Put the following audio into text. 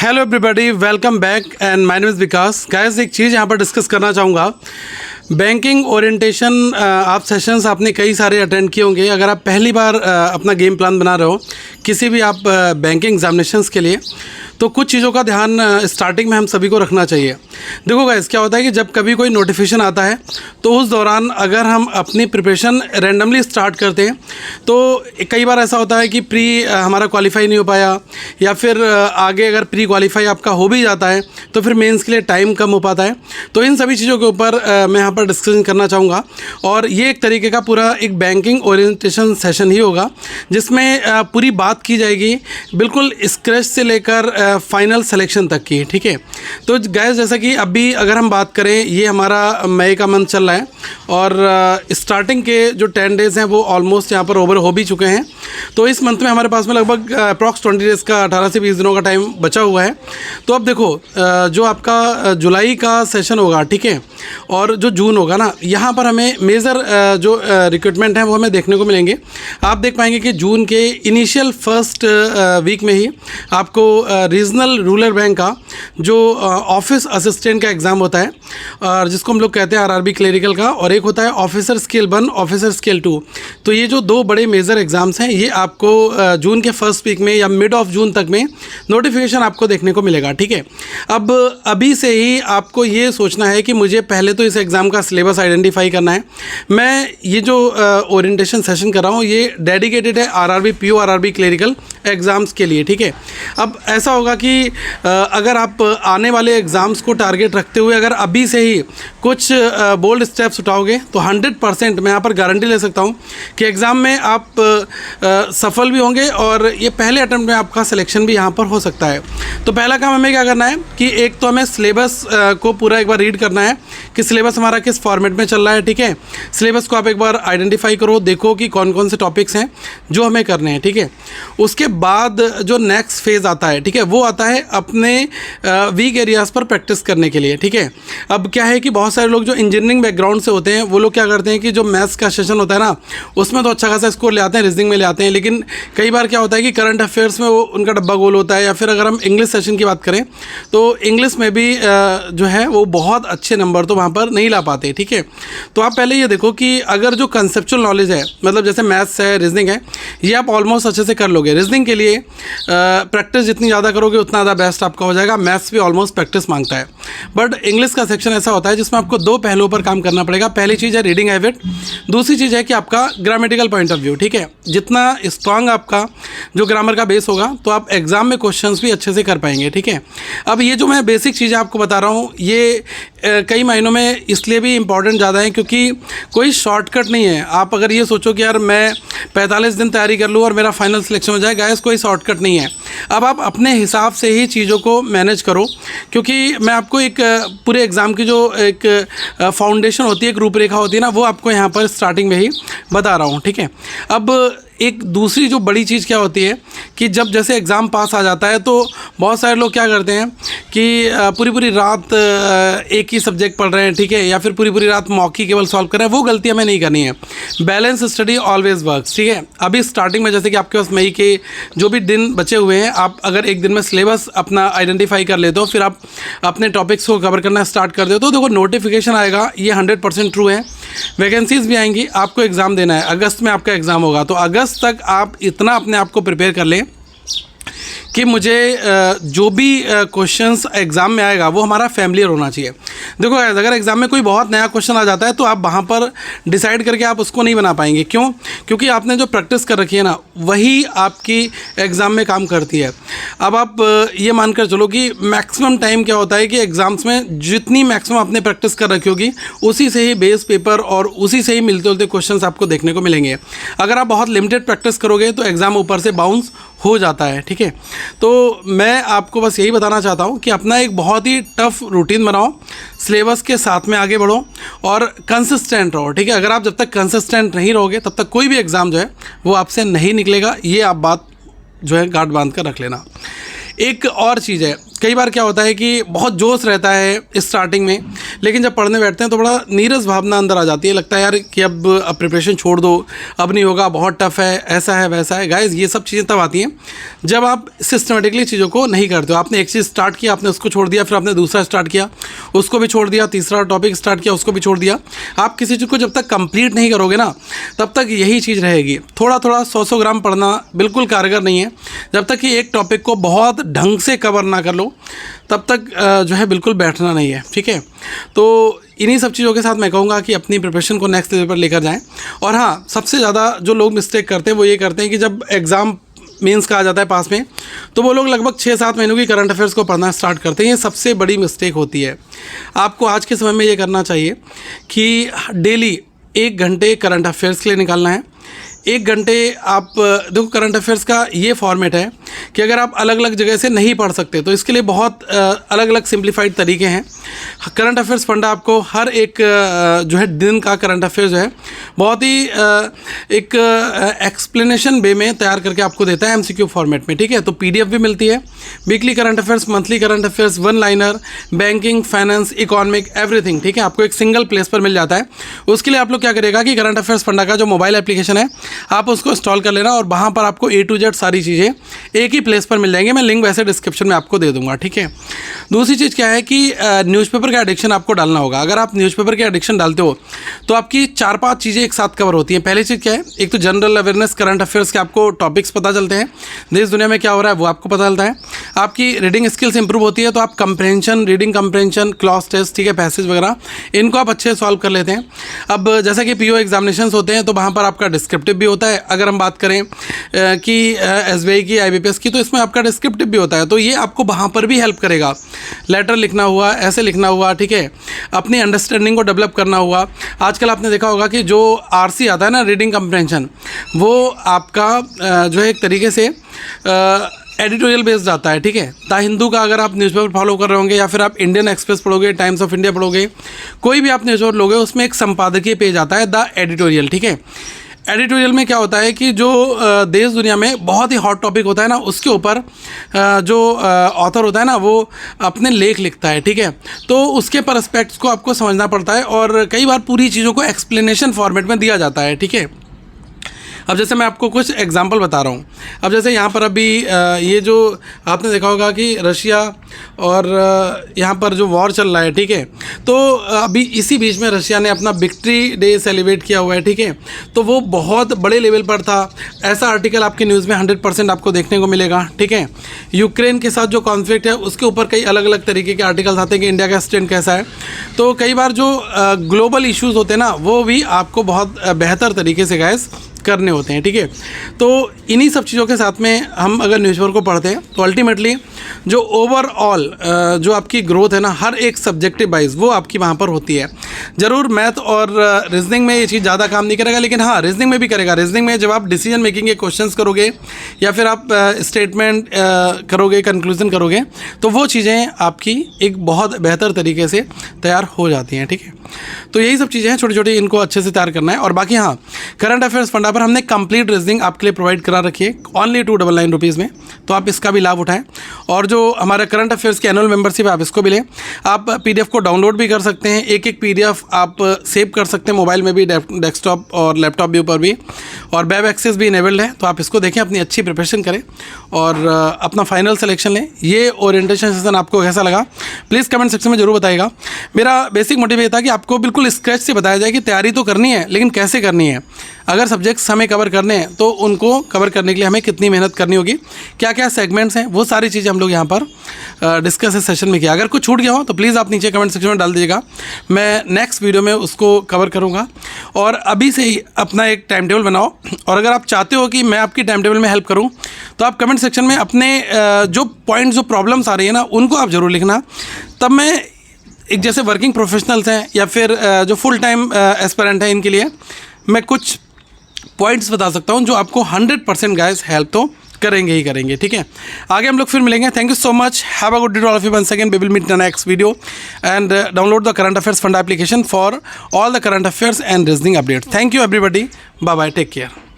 Hello everybody, welcome back and my name is Vikas. Guys, एक चीज़ यहाँ पर discuss करना चाहूँगा। बैंकिंग ओरिएंटेशन आप सेशंस आपने कई सारे अटेंड किए होंगे। अगर आप पहली बार अपना गेम प्लान बना रहे हो किसी भी आप बैंकिंग एग्जामिनेशंस के लिए, तो कुछ चीज़ों का ध्यान स्टार्टिंग में हम सभी को रखना चाहिए। देखो गाइस, क्या होता है कि जब कभी कोई नोटिफिकेशन आता है तो उस दौरान अगर हम अपनी प्रिपरेशन रैंडमली स्टार्ट करते हैं तो कई बार ऐसा होता है कि प्री हमारा क्वालिफाई नहीं हो पाया, या फिर आगे अगर प्री क्वालिफाई आपका हो भी जाता है तो फिर मेंस के लिए टाइम कम हो पाता है। तो इन सभी चीज़ों के ऊपर मैं यहाँ पर डिस्कशन करना चाहूँगा, और ये एक तरीके का पूरा एक बैंकिंग ओरिएंटेशन सेशन ही होगा जिसमें पूरी बात की जाएगी बिल्कुल स्क्रैच से लेकर फाइनल सिलेक्शन तक की। ठीक है, तो गाइस जैसा कि अभी अगर हम बात करें, ये हमारा मई का मंथ चल रहा है और स्टार्टिंग के जो 10 डेज़ हैं वो ऑलमोस्ट यहाँ पर ओवर हो भी चुके हैं। तो इस मंथ में हमारे पास में लगभग अप्रॉक्स 20 डेज़ का 18 से 20 दिनों का टाइम बचा हुआ है। तो अब देखो, जो आपका जुलाई का सेशन होगा, ठीक है, और जो जून होगा ना, यहाँ पर हमें मेजर जो रिक्रूटमेंट हैं वो हमें देखने को मिलेंगे। आप देख पाएंगे कि जून के इनिशियल फर्स्ट वीक में ही आपको रीजनल रूरल बैंक का जो ऑफिस असिस्टेंट का एग्ज़ाम होता है, और जिसको हम लोग कहते हैं आरआरबी क्लेरिकल का, और एक होता है ऑफिसर स्केल 1 ऑफिसर स्केल 2। तो ये जो दो बड़े मेजर एग्ज़ाम्स हैं ये आपको जून के फर्स्ट वीक में या मिड ऑफ जून तक में नोटिफिकेशन आपको देखने को मिलेगा। ठीक है, अब अभी से ही आपको ये सोचना है कि मुझे पहले तो इस एग्ज़ाम का सिलेबस आइडेंटिफाई करना है। मैं ये जो ओरिएंटेशन सेशन कर रहा हूँ ये डेडिकेटेड है RRB PO RRB clerical exams के लिए। ठीक है, अब ऐसा होगा कि अगर आप आने वाले एग्ज़ाम्स को टारगेट रखते हुए अगर अभी से ही कुछ बोल्ड स्टेप्स उठाओगे तो 100% मैं यहाँ पर गारंटी ले सकता हूँ कि एग्ज़ाम में आप सफल भी होंगे और ये पहले अटेम्प्ट में आपका सिलेक्शन भी यहाँ पर हो सकता है। तो पहला काम हमें क्या करना है कि एक तो हमें सिलेबस को पूरा एक बार रीड करना है कि सिलेबस हमारा किस फॉर्मेट में चल रहा है। ठीक है, सिलेबस को आप एक बार आइडेंटिफाई करो, देखो कि कौन कौन से टॉपिक्स हैं जो हमें करने हैं। ठीक है, उसके बाद जो नेक्स्ट फेज़ आता है, ठीक है, वो आता है अपने वीक एरियाज़ पर प्रैक्टिस करने के लिए। ठीक है, अब क्या है कि बहुत सारे लोग जो इंजीनियरिंग बैकग्राउंड से होते हैं वो लोग क्या करते हैं कि जो मैथ्स का सेशन होता है ना उसमें तो अच्छा खासा स्कोर ले आते हैं, रीजनिंग में ले आते हैं, लेकिन कई बार क्या होता है कि करंट अफेयर्स में वो उनका डब्बा गोल होता है। या फिर अगर हम इंग्लिश सेशन की बात करें तो इंग्लिश में भी जो है वो बहुत अच्छे नंबर तो वहाँ पर नहीं ला पाते। ठीक है, तो आप पहले ये देखो कि अगर जो कंसेप्चुअल नॉलेज है, मतलब जैसे मैथ्स है, रीजनिंग है, ये आप ऑलमोस्ट अच्छे से कर लोगे। रीजनिंग के लिए प्रैक्टिस जितनी ज़्यादा करोगे उतना ज़्यादा बेस्ट आपका हो जाएगा। मैथ्स भी ऑलमोस्ट प्रैक्टिस मांगता है, बट इंग्लिश का सेक्शन ऐसा होता है जिसमें आपको दो पहलुओं पर काम करना पड़ेगा। पहली चीज़ है रीडिंग हैबिट, दूसरी चीज़ है कि आपका ग्रामेटिकल पॉइंट ऑफ व्यू। ठीक है, जितना स्ट्रांग आपका जो ग्रामर का बेस होगा तो आप एग्ज़ाम में क्वेश्चंस भी अच्छे से कर पाएंगे। ठीक है, अब ये जो मैं बेसिक चीज़ें आपको बता रहा हूँ ये कई मायनों में इसलिए भी इम्पॉर्टेंट ज़्यादा है क्योंकि कोई शॉर्टकट नहीं है। आप अगर ये सोचो कि यार मैं 45 दिन तैयारी कर लूँ और मेरा फाइनल सिलेक्शन हो जाएगा, इस कोई शॉर्टकट नहीं है। अब आप अपने हिसाब से ही चीज़ों को मैनेज करो, क्योंकि मैं आपको एक पूरे एग्ज़ाम की जो एक फाउंडेशन होती है, एक रूपरेखा होती है ना, वो आपको यहाँ पर स्टार्टिंग में ही बता रहा हूँ। ठीक है, अब एक दूसरी जो बड़ी चीज़ क्या होती है कि जब जैसे एग्ज़ाम पास आ जाता है तो बहुत सारे लोग क्या करते हैं कि पूरी पूरी रात एक ही सब्जेक्ट पढ़ रहे हैं। ठीक है, या फिर पूरी पूरी रात मॉक ही केवल सॉल्व कर रहे हैं। वो गलती हमें नहीं करनी है। Balance study always works. ठीक है, अभी स्टार्टिंग में जैसे कि आपके पास मई के जो भी दिन बचे हुए हैं, आप अगर एक दिन में सिलेबस अपना आइडेंटिफाई कर लेते हो, फिर आप अपने टॉपिक्स को कवर करना स्टार्ट कर दो, तो देखो नोटिफिकेशन आएगा, ये 100% ट्रू है। वैकेंसीज भी आएंगी, आपको एग्ज़ाम देना है, अगस्त में आपका एग्ज़ाम होगा, तो अगस्त तक आप इतना अपने आप को प्रिपेयर कर लें कि मुझे जो भी क्वेश्चंस एग्ज़ाम में आएगा वो हमारा फैमिलियर होना चाहिए। देखो अगर एग्ज़ाम में कोई बहुत नया क्वेश्चन आ जाता है तो आप वहाँ पर डिसाइड करके आप उसको नहीं बना पाएंगे। क्यों? क्योंकि आपने जो प्रैक्टिस कर रखी है ना वही आपकी एग्ज़ाम में काम करती है। अब आप ये मानकर चलो कि मैक्सिमम टाइम क्या होता है कि एग्ज़ाम्स में जितनी मैक्सिमम आपने प्रैक्टिस कर रखी होगी उसी से ही बेस पेपर और उसी से ही मिलते जुलते क्वेश्चन आपको देखने को मिलेंगे। अगर आप बहुत लिमिटेड प्रैक्टिस करोगे तो एग्ज़ाम ऊपर से बाउंस हो जाता है। ठीक है, तो मैं आपको बस यही बताना चाहता हूँ कि अपना एक बहुत ही टफ रूटीन बनाओ, सिलेबस के साथ में आगे बढ़ो और कंसिस्टेंट रहो। ठीक है, अगर आप जब तक कंसिस्टेंट नहीं रहोगे तब तक कोई भी एग्ज़ाम जो है वो आपसे नहीं निकलेगा। ये आप बात जो है गांठ बांध कर रख लेना। एक और चीज़ है, कई बार क्या होता है कि बहुत जोश रहता है स्टार्टिंग में, लेकिन जब पढ़ने बैठते हैं तो बड़ा नीरस भावना अंदर आ जाती है, लगता है यार कि अब प्रिपरेशन छोड़ दो, अब नहीं होगा, बहुत टफ है, ऐसा है वैसा है। गाइस ये सब चीज़ें तब आती हैं जब आप सिस्टमेटिकली चीज़ों को नहीं करते हो। आपने एक चीज़ स्टार्ट किया, आपने उसको छोड़ दिया, फिर आपने दूसरा स्टार्ट किया, उसको भी छोड़ दिया, तीसरा टॉपिक स्टार्ट किया, उसको भी छोड़ दिया। आप किसी चीज़ को जब तक कंप्लीट नहीं करोगे ना, तब तक यही चीज़ रहेगी। थोड़ा थोड़ा 100-100 ग्राम पढ़ना बिल्कुल कारगर नहीं है। जब तक कि एक टॉपिक को बहुत ढंग से कवर ना कर लो, तब तक जो है बिल्कुल बैठना नहीं है, ठीक है। तो इन्हीं सब चीज़ों के साथ मैं कहूँगा कि अपनी प्रिपरेशन को नेक्स्ट लेवल पर लेकर जाएं। और हाँ, सबसे ज़्यादा जो लोग मिस्टेक करते हैं वो ये करते हैं कि जब एग्ज़ाम मीन्स का आ जाता है पास में, तो वो लोग लगभग 6-7 महीनों की करंट अफेयर्स को पढ़ना स्टार्ट करते हैं। ये सबसे बड़ी मिस्टेक होती है। आपको आज के समय में ये करना चाहिए कि डेली 1 घंटे करंट अफेयर्स के लिए निकालना है। 1 घंटे आप देखो, करंट अफेयर्स का ये फॉर्मेट है कि अगर आप अलग अलग जगह से नहीं पढ़ सकते तो इसके लिए बहुत अलग अलग सिंप्लीफाइड तरीके हैं। करंट अफेयर्स फंडा आपको हर एक जो है दिन का करंट अफेयर्स जो है बहुत ही एक एक्सप्लेनेशन वे में तैयार करके आपको देता है MCQ फॉर्मेट में, ठीक है। तो PDF भी मिलती है, weekly current affairs, monthly current affairs, one liner, banking, finance, economic, everything, ठीक है। आपको एक सिंगल प्लेस पर मिल जाता है। उसके लिए आप लोग क्या करेगा कि करंट अफेयर्स फंडा का जो मोबाइल एप्लीकेशन है आप उसको इंस्टॉल कर लेना और वहाँ पर आपको A to Z सारी चीज़ें एक ही प्लेस पर मिल जाएंगी। मैं लिंक वैसे डिस्क्रिप्शन में आपको दे दूंगा, ठीक है। दूसरी चीज़ क्या है कि न्यूज़पेपर का एडिक्शन आपको डालना होगा। अगर आप न्यूज़पेपर के एडिक्शन डालते हो तो आपकी 4-5 चीज़ें एक साथ कवर होती हैं। पहली चीज़ क्या है, एक तो जनरल अवेयरनेस, करंट अफेयर्स के आपको टॉपिक्स पता चलते हैं, देश दुनिया में क्या हो रहा है वो आपको पता चलता है। आपकी रीडिंग स्किल्स इंप्रूव होती है, तो आप comprehension, reading comprehension, cloze test, ठीक है, पैसेज वगैरह, इनको आप अच्छे सॉल्व कर लेते हैं। अब जैसा कि PO एग्जामिनेशंस होते हैं तो वहाँ पर आपका डिस्क्रिप्टिव भी होता है। अगर हम बात करें कि SBI की, IBPS की, तो इसमें आपका डिस्क्रिप्टिव भी होता है, तो ये आपको वहाँ पर भी हेल्प करेगा। लेटर लिखना हुआ, ऐसे लिखना हुआ, ठीक है, अपनी अंडरस्टैंडिंग को डेवलप करना हुआ। आजकल आपने देखा होगा कि जो RC आता है ना, रीडिंग कंप्रेंशन, वो आपका जो है एक तरीके से एडिटोरियल बेस्ड आता है, ठीक है। द हिंदू का अगर आप न्यूज़पेपर फॉलो कर रहे होंगे या फिर आप इंडियन एक्सप्रेस पढ़ोगे, टाइम्स ऑफ इंडिया पढ़ोगे, कोई भी आप न्यूज़पेपर लोगे, उसमें एक संपादकीय पेज आता है, द एडिटोरियल, ठीक है। एडिटोरियल में क्या होता है कि जो देश दुनिया में बहुत ही हॉट टॉपिक होता है ना, उसके ऊपर जो ऑथर होता है ना, वो अपने लेख लिखता है, ठीक है। तो उसके परस्पेक्ट्स को आपको समझना पड़ता है और कई बार पूरी चीज़ों को एक्सप्लेनेशन फॉर्मेट में दिया जाता है, ठीक है। अब जैसे मैं आपको कुछ एग्जांपल बता रहा हूँ। अब जैसे यहाँ पर अभी ये जो आपने देखा होगा कि रशिया और यहाँ पर जो वॉर चल रहा है, ठीक है, तो अभी इसी बीच में रशिया ने अपना विक्ट्री डे सेलिब्रेट किया हुआ है, ठीक है। तो वो बहुत बड़े लेवल पर था। ऐसा आर्टिकल आपकी न्यूज़ में 100% आपको देखने को मिलेगा, ठीक है। यूक्रेन के साथ जो कॉन्फ्लिक्ट है उसके ऊपर कई अलग अलग तरीके के आर्टिकल्स आते हैं कि इंडिया का स्टैंड कैसा है। तो कई बार जो ग्लोबल इश्यूज़ होते हैं ना, वो भी आपको बहुत बेहतर तरीके से गाइस करने होते हैं, ठीक है। तो इन्हीं सब चीज़ों के साथ में हम अगर न्यूज़पेपर को पढ़ते हैं तो अल्टीमेटली जो ओवरऑल जो आपकी ग्रोथ है ना, हर एक सब्जेक्टिव वाइज, वो आपकी वहाँ पर होती है। ज़रूर मैथ और रीजनिंग में ये चीज़ ज़्यादा काम नहीं करेगा, लेकिन हाँ, रीजनिंग में भी करेगा। रीजनिंग में जब आप डिसीजन मेकिंग के क्वेश्चंस करोगे या फिर आप स्टेटमेंट करोगे, कंक्लूजन करोगे, तो वो चीज़ें आपकी एक बहुत बेहतर तरीके से तैयार हो जाती हैं, ठीक है। तो यही सब चीज़ें हैं छोटी छोटी, इनको अच्छे से तैयार करना है। और बाकी हाँ, करंट अफेयर्स फंडा पर हमने कंप्लीट रीजनिंग आपके लिए प्रोवाइड करा रखी है ओनली 299 रुपीज़ में, तो आप इसका भी लाभ उठाएं। और जो हमारा करंट अफेयर्स की एनुअल मेंबरशिप है, आप इसको भी लें। आप PDF को डाउनलोड भी कर सकते हैं, एक PDF आप सेव कर सकते हैं मोबाइल में भी, डेस्कटॉप और लैपटॉप भी ऊपर भी, और वेब एक्सेस भी इनेबल्ड है। तो आप इसको देखें, अपनी अच्छी प्रिपरेशन करें और अपना फाइनल सिलेक्शन लें। ये ओरिएंटेशन सेशन आपको कैसा लगा प्लीज़ कमेंट सेक्शन में जरूर बताइएगा। मेरा बेसिक मोटिव ये था कि आपको बिल्कुल स्क्रैच से बताया जाए कि तैयारी तो करनी है, लेकिन कैसे करनी है। अगर सब्जेक्ट्स हमें कवर करने हैं तो उनको कवर करने के लिए हमें कितनी मेहनत करनी होगी, क्या क्या सेगमेंट्स हैं, वो सारी चीज़ें हम लोग यहाँ पर डिस्कस इस सेशन में किया। अगर कुछ छूट गया हो तो प्लीज़ आप नीचे कमेंट सेक्शन में डाल दीजिएगा, मैं नेक्स्ट वीडियो में उसको कवर करूँगा। और अभी से ही अपना एक टाइम टेबल बनाओ, और अगर आप चाहते हो कि मैं आपकी टाइम टेबल में हेल्प करूँ तो आप कमेंट सेक्शन में अपने जो पॉइंट्स, जो प्रॉब्लम्स आ रही है ना, उनको आप ज़रूर लिखना। तब मैं एक जैसे वर्किंग प्रोफेशनल्स हैं या फिर जो फुल टाइम एस्पिरेंट हैं, इनके लिए मैं कुछ पॉइंट्स बता सकता हूं जो आपको 100% गाइस हेल्प तो करेंगे ही करेंगे, ठीक है। आगे हम लोग फिर मिलेंगे। Thank you so much, have a good day to all of you. Once again we will meet in the next video and download the current affairs funda application for all the current affairs and reasoning updates. Thank you everybody, bye bye, take care.